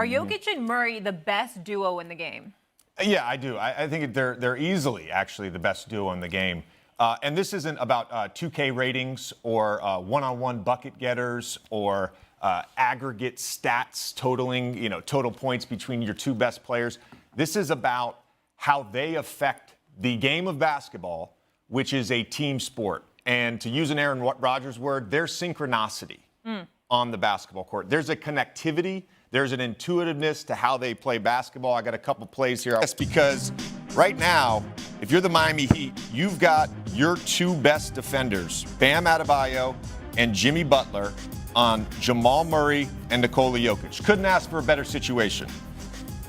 Are Jokic and Murray the best duo in the game? Yeah, I do. I think they're easily actually the best duo in the game. And this isn't about 2K ratings or one-on-one bucket getters or aggregate stats totaling, total points between your two best players. This is about how they affect the game of basketball, which is a team sport. And to use an Aaron Rodgers word, there's synchronicity on the basketball court. There's a connectivity. There's an intuitiveness to how they play basketball. I got a couple plays here. That's because right now, if you're the Miami Heat, you've got your two best defenders, Bam Adebayo and Jimmy Butler, on Jamal Murray and Nikola Jokic. Couldn't ask for a better situation.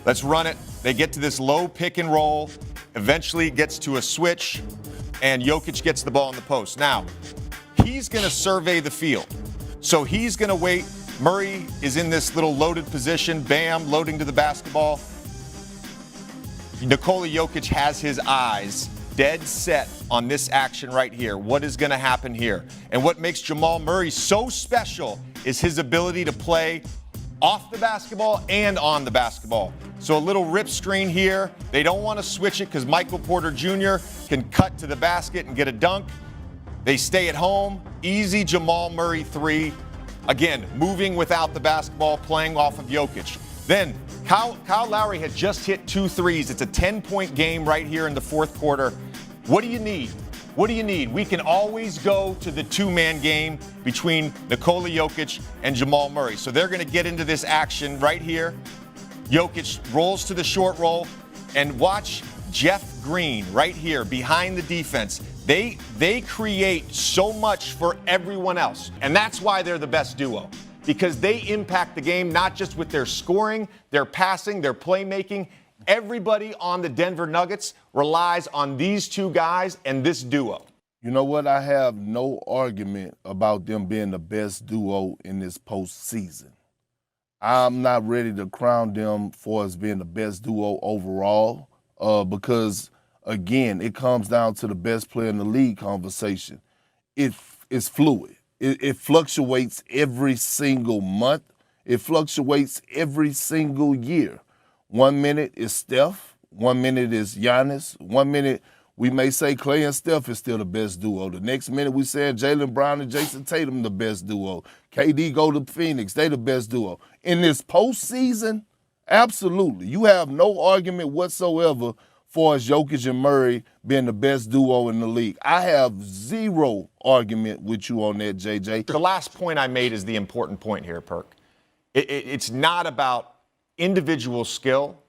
Let's run it. They get to this low pick and roll. Eventually it gets to a switch, and Jokic gets the ball in the post. Now, he's going to survey the field. So he's going to wait. Murray is in this little loaded position. Bam, loading to the basketball. Nikola Jokic has his eyes dead set on this action right here. What is going to happen here? And what makes Jamal Murray so special is his ability to play off the basketball and on the basketball. So a little rip screen here. They don't want to switch it because Michael Porter Jr. can cut to the basket and get a dunk. They stay at home. Easy Jamal Murray three. Again, moving without the basketball, playing off of Jokic. Then Kyle Lowry had just hit 2 threes. It's a 10-point game right here in the fourth quarter. What do you need? What do you need? We can always go to the two-man game between Nikola Jokic and Jamal Murray. So they're going to get into this action right here. Jokic rolls to the short roll, and watch Jeff Green right here behind the defense. They create so much for everyone else, and that's why they're the best duo, because they impact the game not just with their scoring, their passing, their playmaking. Everybody on the Denver Nuggets relies on these two guys and this duo. You know what? I have no argument about them being the best duo in this postseason. I'm not ready to crown them for as being the best duo overall because, again, it comes down to the best player in the league conversation. It's fluid. It fluctuates every single month. It fluctuates every single year. 1 minute is Steph. 1 minute is Giannis. 1 minute we may say Clay and Steph is still the best duo. The next minute we say Jaylen Brown and Jason Tatum the best duo. KD go to Phoenix. They the best duo. In this postseason, absolutely. You have no argument whatsoever for as Jokic and Murray being the best duo in the league. I have zero argument with you on that, JJ. The last point I made is the important point here, Perk. It's not about individual skill.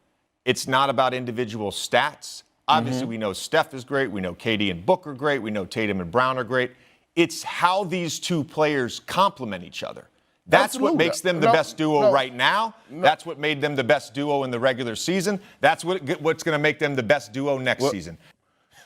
It's not about individual stats. Obviously, we know Steph is great. We know KD and Book are great. We know Tatum and Brown are great. It's how these two players complement each other. That's what makes them the best duo right now. That's what made them the best duo in the regular season. That's what's going to make them the best duo next season.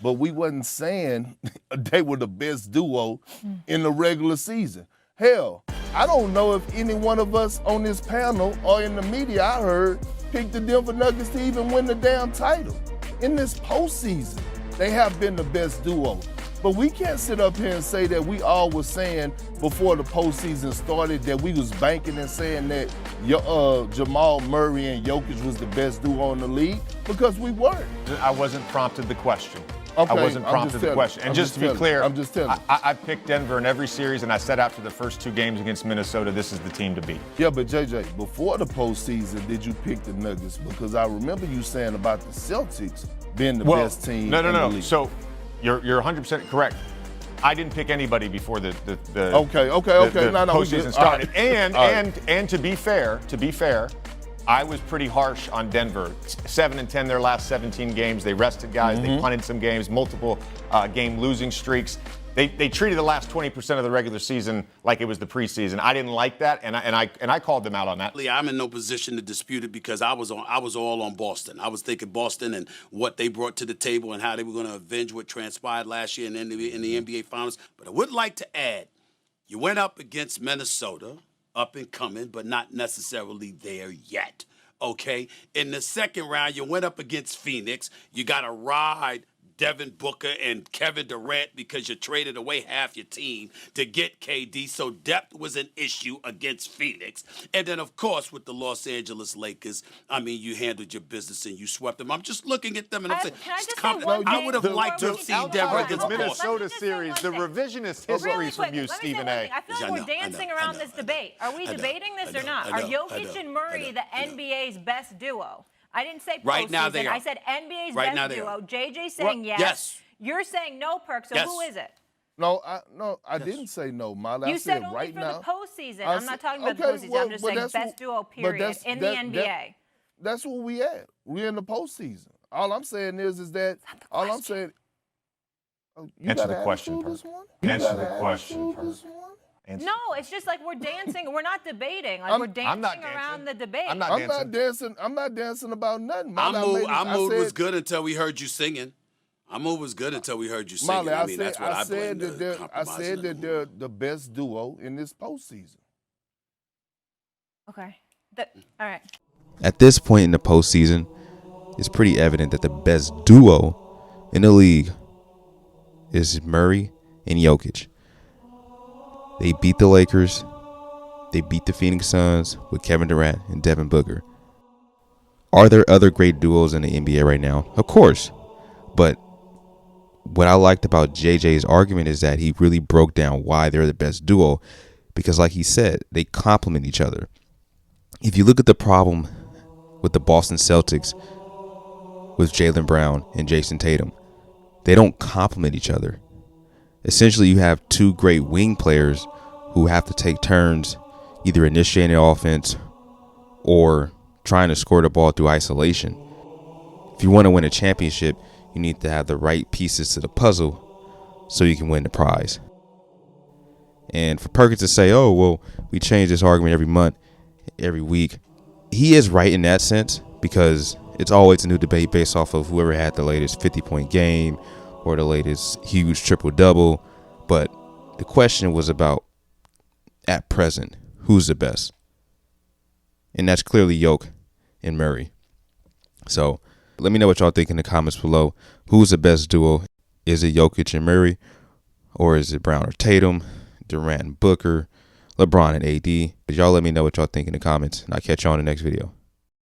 But we wasn't saying they were the best duo in the regular season. Hell, I don't know if any one of us on this panel or in the media I heard picked the Denver Nuggets to even win the damn title. In this postseason, they have been the best duo. But we can't sit up here and say that we all were saying before the postseason started that we was banking and saying that Jamal Murray and Jokic was the best duo in the league, because we weren't. I wasn't prompted the question. Okay, I wasn't prompted the question. And just to be clear, I'm just telling. I picked Denver in every series, and I said after the first 2 games against Minnesota, this is the team to beat. Yeah, but JJ, before the postseason, did you pick the Nuggets? Because I remember you saying about the Celtics being the best team. No. in the league. So you're 100% correct. I didn't pick anybody before the postseason started. Right. And to be fair, I was pretty harsh on Denver. 7-10 their last 17 games. They rested guys. They punted some games. Multiple game losing streaks. They treated the last 20% of the regular season like it was the preseason. I didn't like that, and I called them out on that. I'm in no position to dispute it because I was all on Boston. I was thinking Boston and what they brought to the table and how they were going to avenge what transpired last year in the NBA Finals. But I would like to add, you went up against Minnesota, up and coming, but not necessarily there yet. Okay? In the second round, you went up against Phoenix. You got to ride Devin Booker and Kevin Durant because you traded away half your team to get KD. So depth was an issue against Phoenix. And then, of course, with the Los Angeles Lakers, I mean, you handled your business and you swept them. I'm just looking at them and I'm saying, can I just say one I thing would have before liked to we have seen keep Denver going? against Hold on, Boston. let me Minnesota just say series, one the thing. revisionist Really history from quick, you, let me say Stephen one A. thing. I feel like we're dancing around this debate. Are we debating this or not? Are Jokic and Murray the NBA's best duo? I didn't say postseason. Right now they are. I said NBA's Right now best they duo. are. JJ saying yes. Yes. You're saying no, Perk. So Yes. who is it? No, I didn't say no, Molly. You I said said only right for now. the postseason. I I'm not said- talking about the okay, postseason. well, I'm just but saying that's best what- duo but period that's- in the NBA. That's where we at. We're in the postseason. All I'm saying is that all I'm saying. Oh, you Answer got the an question, attitude Perk. this morning? Answer You the got an question, attitude Perk. this morning? No, it's just like we're dancing. We're not debating. Like we're dancing I'm not around dancing. the debate. I'm not I'm dancing. not dancing. I'm not dancing about nothing. Our Molly, mood was said- good until we heard you singing. Our mood was good until we heard you singing. Molly, I mean, that's what I blame said the that they're, I compromising said of that the they're mood. the best duo in this postseason. Okay. All right. At this point in the postseason, it's pretty evident that the best duo in the league is Murray and Jokic. They beat the Lakers. They beat the Phoenix Suns with Kevin Durant and Devin Booker. Are there other great duos in the NBA right now? Of course. But what I liked about JJ's argument is that he really broke down why they're the best duo. Because like he said, they complement each other. If you look at the problem with the Boston Celtics with Jaylen Brown and Jason Tatum, they don't complement each other. Essentially, you have two great wing players who have to take turns either initiating offense or trying to score the ball through isolation. If you want to win a championship, you need to have the right pieces to the puzzle so you can win the prize. And for Perkins to say, oh, well, we change this argument every month, every week, he is right in that sense because it's always a new debate based off of whoever had the latest 50-point game or the latest huge triple-double. But the question was about, at present, who's the best? And that's clearly Jokic and Murray. So let me know what y'all think in the comments below. Who's the best duo? Is it Jokic and Murray? Or is it Brown or Tatum, Durant and Booker, LeBron and AD? Y'all let me know what y'all think in the comments, and I'll catch y'all in the next video.